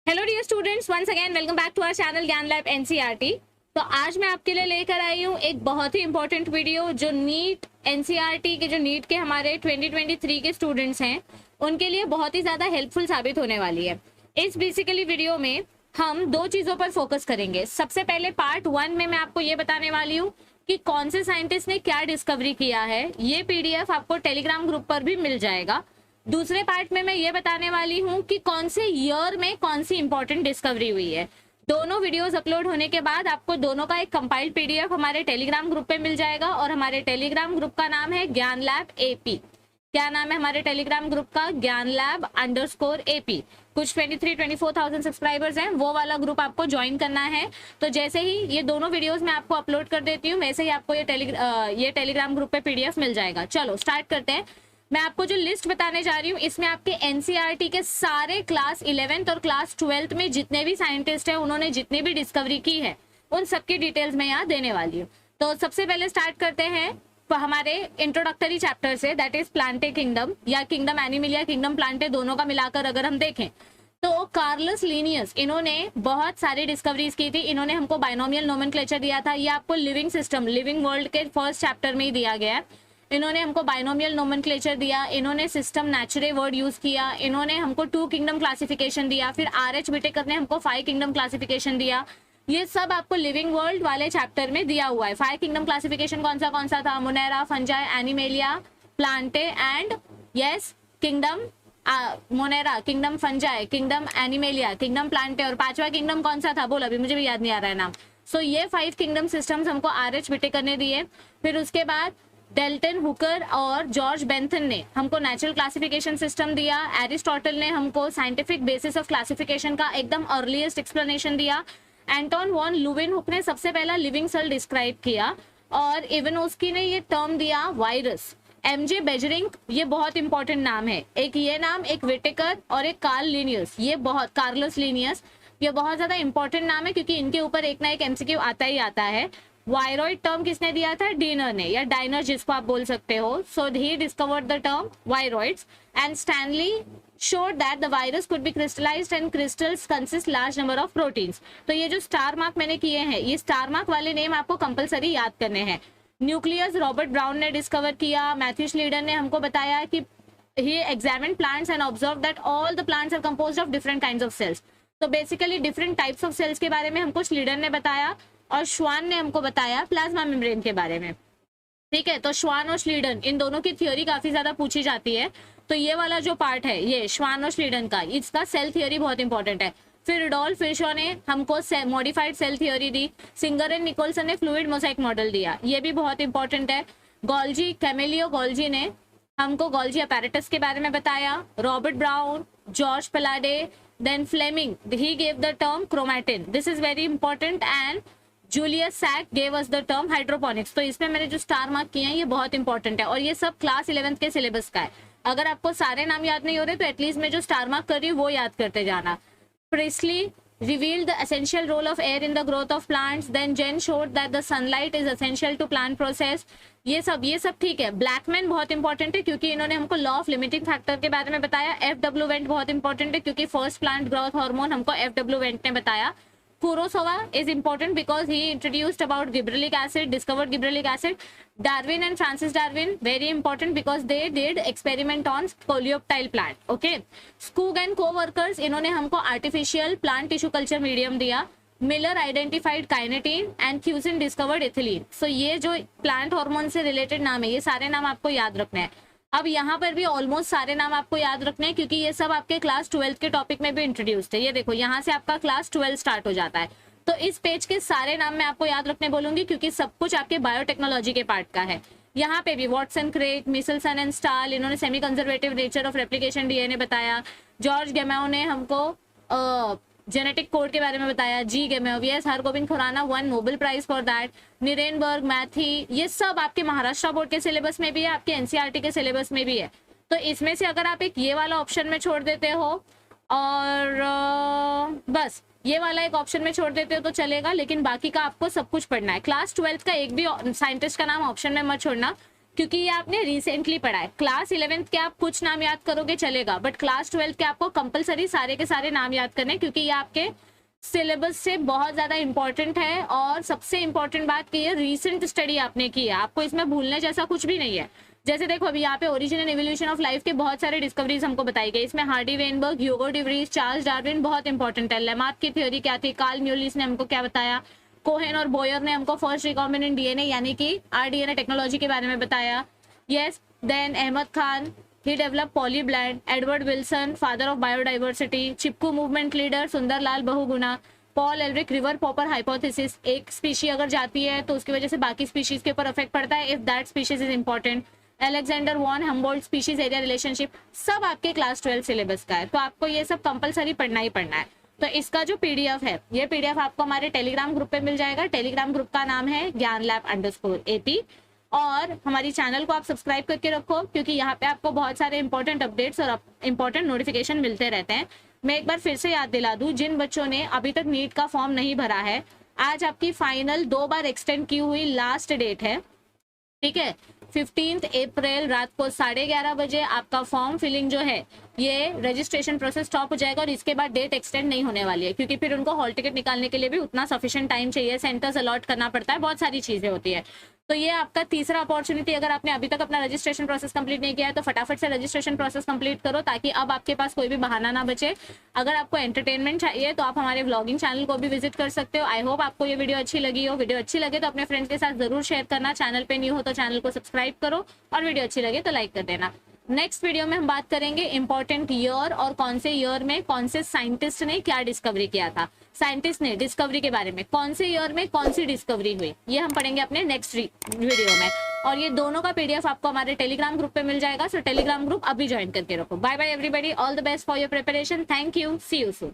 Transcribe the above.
Hello dear students, once again welcome back to our channel Gyan lab NCERT. तो आज मैं आपके लिए लेकर आई हूँ एक बहुत ही इंपॉर्टेंट वीडियो जो नीट एनसीईआरटी के नीट के हमारे 2023 के स्टूडेंट्स हैं उनके लिए बहुत ही ज़्यादा हेल्पफुल साबित होने वाली है। इस बेसिकली वीडियो में हम दो चीज़ों पर फोकस करेंगे। सबसे पहले पार्ट 1 में मैं आपको ये बताने वाली हूँ कि कौन से साइंटिस्ट ने क्या डिस्कवरी किया है। ये पीडीएफ आपको टेलीग्राम ग्रुप पर भी मिल जाएगा। दूसरे पार्ट में मैं ये बताने वाली हूँ कि कौन से ईयर में कौन सी इंपॉर्टेंट डिस्कवरी हुई है। दोनों वीडियोस अपलोड होने के बाद आपको दोनों का एक कंपाइल्ड पीडीएफ हमारे टेलीग्राम ग्रुप पे मिल जाएगा और हमारे टेलीग्राम ग्रुप का नाम है ज्ञान लैब एपी। क्या नाम है हमारे टेलीग्राम ग्रुप का? ज्ञान लैब _AP। कुछ 23-24,000 सब्सक्राइबर्स हैं, वो वाला ग्रुप आपको ज्वाइन करना है। तो जैसे ही ये दोनों वीडियोस मैं आपको अपलोड कर देती हूँ वैसे ही आपको ये टेलीग्राम ग्रुप पे पीडीएफ मिल जाएगा। चलो स्टार्ट करते हैं। मैं आपको जो लिस्ट बताने जा रही हूँ इसमें आपके एनसीईआरटी के सारे क्लास 11th और क्लास 12th में जितने भी साइंटिस्ट हैं उन्होंने जितनी भी डिस्कवरी की है उन सबकी डिटेल्स मैं यहाँ देने वाली हूँ। तो सबसे पहले स्टार्ट करते हैं हमारे इंट्रोडक्टरी चैप्टर से, दैट इज प्लांटे किंगडम या किंगडम एनिमल या किंगडम प्लांटे, दोनों का मिलाकर अगर हम देखें तो कार्लस लिनियस इन्होंने बहुत सारी डिस्कवरीज की थी। इन्होंने हमको बाइनोमियल नोमेनक्लेचर दिया था। ये आपको लिविंग सिस्टम लिविंग वर्ल्ड के फर्स्ट चैप्टर में ही दिया गया है। इन्होंने हमको बाइनोमियल नोमेनक्लेचर दिया, इन्होंने सिस्टम नेचुरे वर्ड यूज किया, इन्होंने हमको 2 किंगडम क्लासिफिकेशन दिया, फिर आरएच विटेकर ने हमको 5 किंगडम क्लासिफिकेशन दिया। ये सब आपको लिविंग वर्ल्ड वाले चैप्टर में दिया हुआ है। 5 किंगडम क्लासिफिकेशन कौन सा था? Monera, fungi, animalia, Plantae and yes kingdom Monera, kingdom fungi, kingdom animalia, kingdom Plantae और 5वां किंगडम कौन सा था? बोल, अभी मुझे भी याद नहीं आ रहा है नाम। सो ये 5 किंगडम सिस्टम्स हमको आरएच विटेकर ने दिए। फिर उसके बाद डेल्टन, हुकर और जॉर्ज बेंथन ने हमको नेचुरल क्लासिफिकेशन सिस्टम दिया। एरिस्टोटल ने हमको साइंटिफिक बेसिस ऑफ क्लासिफिकेशन का एकदम अर्लीस्ट एक्सप्लेनेशन दिया। एंटोन वॉन लुवेनहुक ने सबसे पहला लिविंग सेल डिस्क्राइब किया और इवानोस्की ने ये टर्म दिया वायरस। एमजे बेजरिंग, ये बहुत इंपॉर्टेंट नाम है। एक ये नाम, एक विटेकर और एक कार्ल लिनियस, ये बहुत कार्लस लिनियस, ये बहुत ज्यादा इंपॉर्टेंट नाम है क्योंकि इनके ऊपर एक ना एक एमसीक्यू आता ही आता है। वायरॉइड टर्म किसने दिया था? डीनर ने या डाइनर जिसको आप बोल सकते हो। So he discovered the term viroids and Stanley showed that the virus could be crystallized and crystals consist large number of proteins। तो ये जो स्टार मार्क मैंने किए हैं, ये स्टार मार्क वाले नेम आपको कंपलसरी याद करने हैं। न्यूक्लियस रॉबर्ट ब्राउन ने डिस्कवर किया। मैथ्यू श्लीडर ने हमको बताया कि he examined plants and observed that all the plants are composed of different kinds of cells। तो basically different types of cells के बारे में हमको श्लीडर ने बताया और श्वान ने हमको बताया प्लाज्मा मेम्ब्रेन के बारे में। ठीक है, तो श्वान और श्लीडन इन दोनों की थ्योरी काफी ज्यादा पूछी जाती है। तो ये वाला जो पार्ट है ये श्वान और श्लीडन का, इसका सेल थ्योरी बहुत इंपॉर्टेंट है। फिर रुडोल्फ विर्शो ने हमको मॉडिफाइड सेल थ्योरी दी। सिंगर एंड निकोलसन ने फ्लूइड मोजाइक मॉडल दिया, ये भी बहुत इंपॉर्टेंट है। गोल्जी, कैमेलियो गोल्जी ने हमको गोल्जी अपैरेटस के बारे में बताया। Robert Brown, George Palade, then Fleming, he gave the term chromatin, this is very important. And Julius Sachs gave us the term hydroponics. तो इसमें मैंने जो स्टार मार्क किए हैं ये बहुत इंपॉर्टेंट है और ये सब क्लास 11th के सिलेबस का है। अगर आपको सारे नाम याद नहीं हो रहे तो एटलीस्ट मैं जो स्टार मार्क कर रही हूँ वो याद करते जाना। Priestly revealed the essential role of air in the growth of plants, then Jen showed that the sunlight is essential to plant process। ये सब ठीक है। ब्लैकमैन बहुत इंपॉर्टेंट है क्योंकि इन्होंने हमको लॉ ऑफ लिमिटिंग फैक्टर के बारे में बताया। FW वेंट बहुत इंपॉर्टेंट है क्योंकि फर्स्ट प्लांट ग्रोथ हार्मोन हमको FW वेंट ने बताया। Kurosawa is important because he introduced about gibberellic acid, discovered gibberellic acid। Darwin and Francis Darwin very important because they did experiment on coleoptile plant। Okay, Skoog and co-workers इन्होंने हमको artificial plant tissue culture medium दिया। Miller identified kinetin and Cusin discovered ethylene। So ये जो plant hormone से related नाम है ये सारे नाम आपको याद रखने हैं। अब यहाँ पर भी ऑलमोस्ट सारे नाम आपको याद रखने हैं क्योंकि ये सब आपके क्लास 12th के टॉपिक में भी इंट्रोड्यूस थे। ये देखो यहाँ से आपका क्लास 12 स्टार्ट हो जाता है। तो इस पेज के सारे नाम मैं आपको याद रखने बोलूंगी क्योंकि सब कुछ आपके बायोटेक्नोलॉजी के पार्ट का है। यहाँ पे भी Watson, Crick, Meselson and Stahl इन्होंने semi conservative nature of replication DNA बताया। जॉर्ज गेमेओ ने हमको जेनेटिक कोड के बारे में बताया। G Gamow, yes, Hargobind Khorana won Nobel prize for that. Nirenberg, Matthaei, ये सब आपके महाराष्ट्र बोर्ड के सिलेबस में भी है, आपके एनसीईआरटी के सिलेबस में भी है। तो इसमें से अगर आप एक ये वाला ऑप्शन में छोड़ देते हो और बस ये वाला एक ऑप्शन में छोड़ देते हो तो चलेगा, लेकिन बाकी का आपको सब कुछ पढ़ना है। क्लास 12th का एक भी साइंटिस्ट का नाम ऑप्शन में मत छोड़ना क्योंकि ये आपने रिसेंटली पढ़ा है। क्लास 11th के आप कुछ नाम याद करोगे चलेगा, बट क्लास 12th के आपको कंपलसरी सारे के सारे नाम याद करने, क्योंकि ये आपके सिलेबस से बहुत ज़्यादा इंपॉर्टेंट है। और सबसे इंपॉर्टेंट बात की है, रीसेंट स्टडी आपने की है, आपको इसमें भूलने जैसा कुछ भी नहीं है। जैसे देखो अभी यहाँ पे origin and evolution of life के बहुत सारे डिस्कवरीज हमको बताई गई। इसमें Hardy Weinberg, Hugo de Vries, Charles Darwin बहुत इंपॉर्टेंट है। लेमार्क की थ्योरी क्या थी, कार्ल म्यूलिस ने हमको क्या बताया, कोहेन और बोयर ने हमको फर्स्ट रिकॉम्बिनेंट डीएनए यानी कि आरडीएनए टेक्नोलॉजी के बारे में बताया। Yes, then Ahmad Khan, he develop polyblend, Edward Wilson, father of biodiversity, Chipko movement leader, Sunderlal Bahuguna, Paul Ehrlich rivet popper hypothesis, एक स्पीशी अगर जाती है तो उसकी वजह से बाकी स्पीशीज के ऊपर इफेक्ट पड़ता है if that species is important, Alexander von Humboldt species area relationship, सब आपके क्लास 12 सिलेबस का है। तो आपको ये सब कंपलसरी पढ़ना ही पढ़ना है। तो इसका जो पीडीएफ है, ये पीडीएफ आपको हमारे टेलीग्राम ग्रुप पे मिल जाएगा। टेलीग्राम ग्रुप का नाम है ज्ञानलैब_AP, और हमारी चैनल को आप सब्सक्राइब करके रखो, क्योंकि यहाँ पे आपको बहुत सारे इंपॉर्टेंट अपडेट्स और इंपॉर्टेंट नोटिफिकेशन मिलते रहते हैं। मैं एक बार फिर से याद दिला दूं, जिन बच्चों ने अभी तक नीट का फॉर्म नहीं भरा है, आज आपकी फाइनल 2 बार एक्सटेंड की हुई लास्ट डेट है, ठीक है। 15 अप्रैल रात को 11:30 बजे आपका फॉर्म फिलिंग जो है, ये रजिस्ट्रेशन प्रोसेस स्टॉप हो जाएगा और इसके बाद डेट एक्सटेंड नहीं होने वाली है, क्योंकि फिर उनको हॉल टिकट निकालने के लिए भी उतना सफिशिएंट टाइम चाहिए, सेंटर्स अलॉट करना पड़ता है, बहुत सारी चीजें होती है। तो ये आपका तीसरा अपॉर्चुनिटी, अगर आपने अभी तक अपना रजिस्ट्रेशन प्रोसेस कंप्लीट नहीं किया है तो फटाफट से रजिस्ट्रेशन प्रोसेस कंप्लीट करो, ताकि अब आपके पास कोई भी बहाना ना बचे। अगर आपको एंटरटेनमेंट चाहिए तो आप हमारे व्लॉगिंग चैनल को भी विजिट कर सकते हो। आई होप आपको ये वीडियो अच्छी लगी हो। वीडियो अच्छी लगे तो अपने फ्रेंड्स के साथ जरूर शेयर करना। चैनल पे न्यू हो तो चैनल को सब्सक्राइब करो, और वीडियो अच्छी लगे तो लाइक कर देना। नेक्स्ट वीडियो में हम बात करेंगे इंपॉर्टेंट ईयर और कौन से ईयर में कौन से साइंटिस्ट ने क्या डिस्कवरी किया था। साइंटिस्ट ने डिस्कवरी के बारे में कौन से ईयर में कौन सी डिस्कवरी हुई, ये हम पढ़ेंगे अपने नेक्स्ट वीडियो में। और ये दोनों का पीडीएफ आपको हमारे टेलीग्राम ग्रुप पे मिल जाएगा। सो टेलीग्राम ग्रुप अभी ज्वाइन करके रखो। Bye bye everybody, all the best for your preparation. Thank you, see you soon.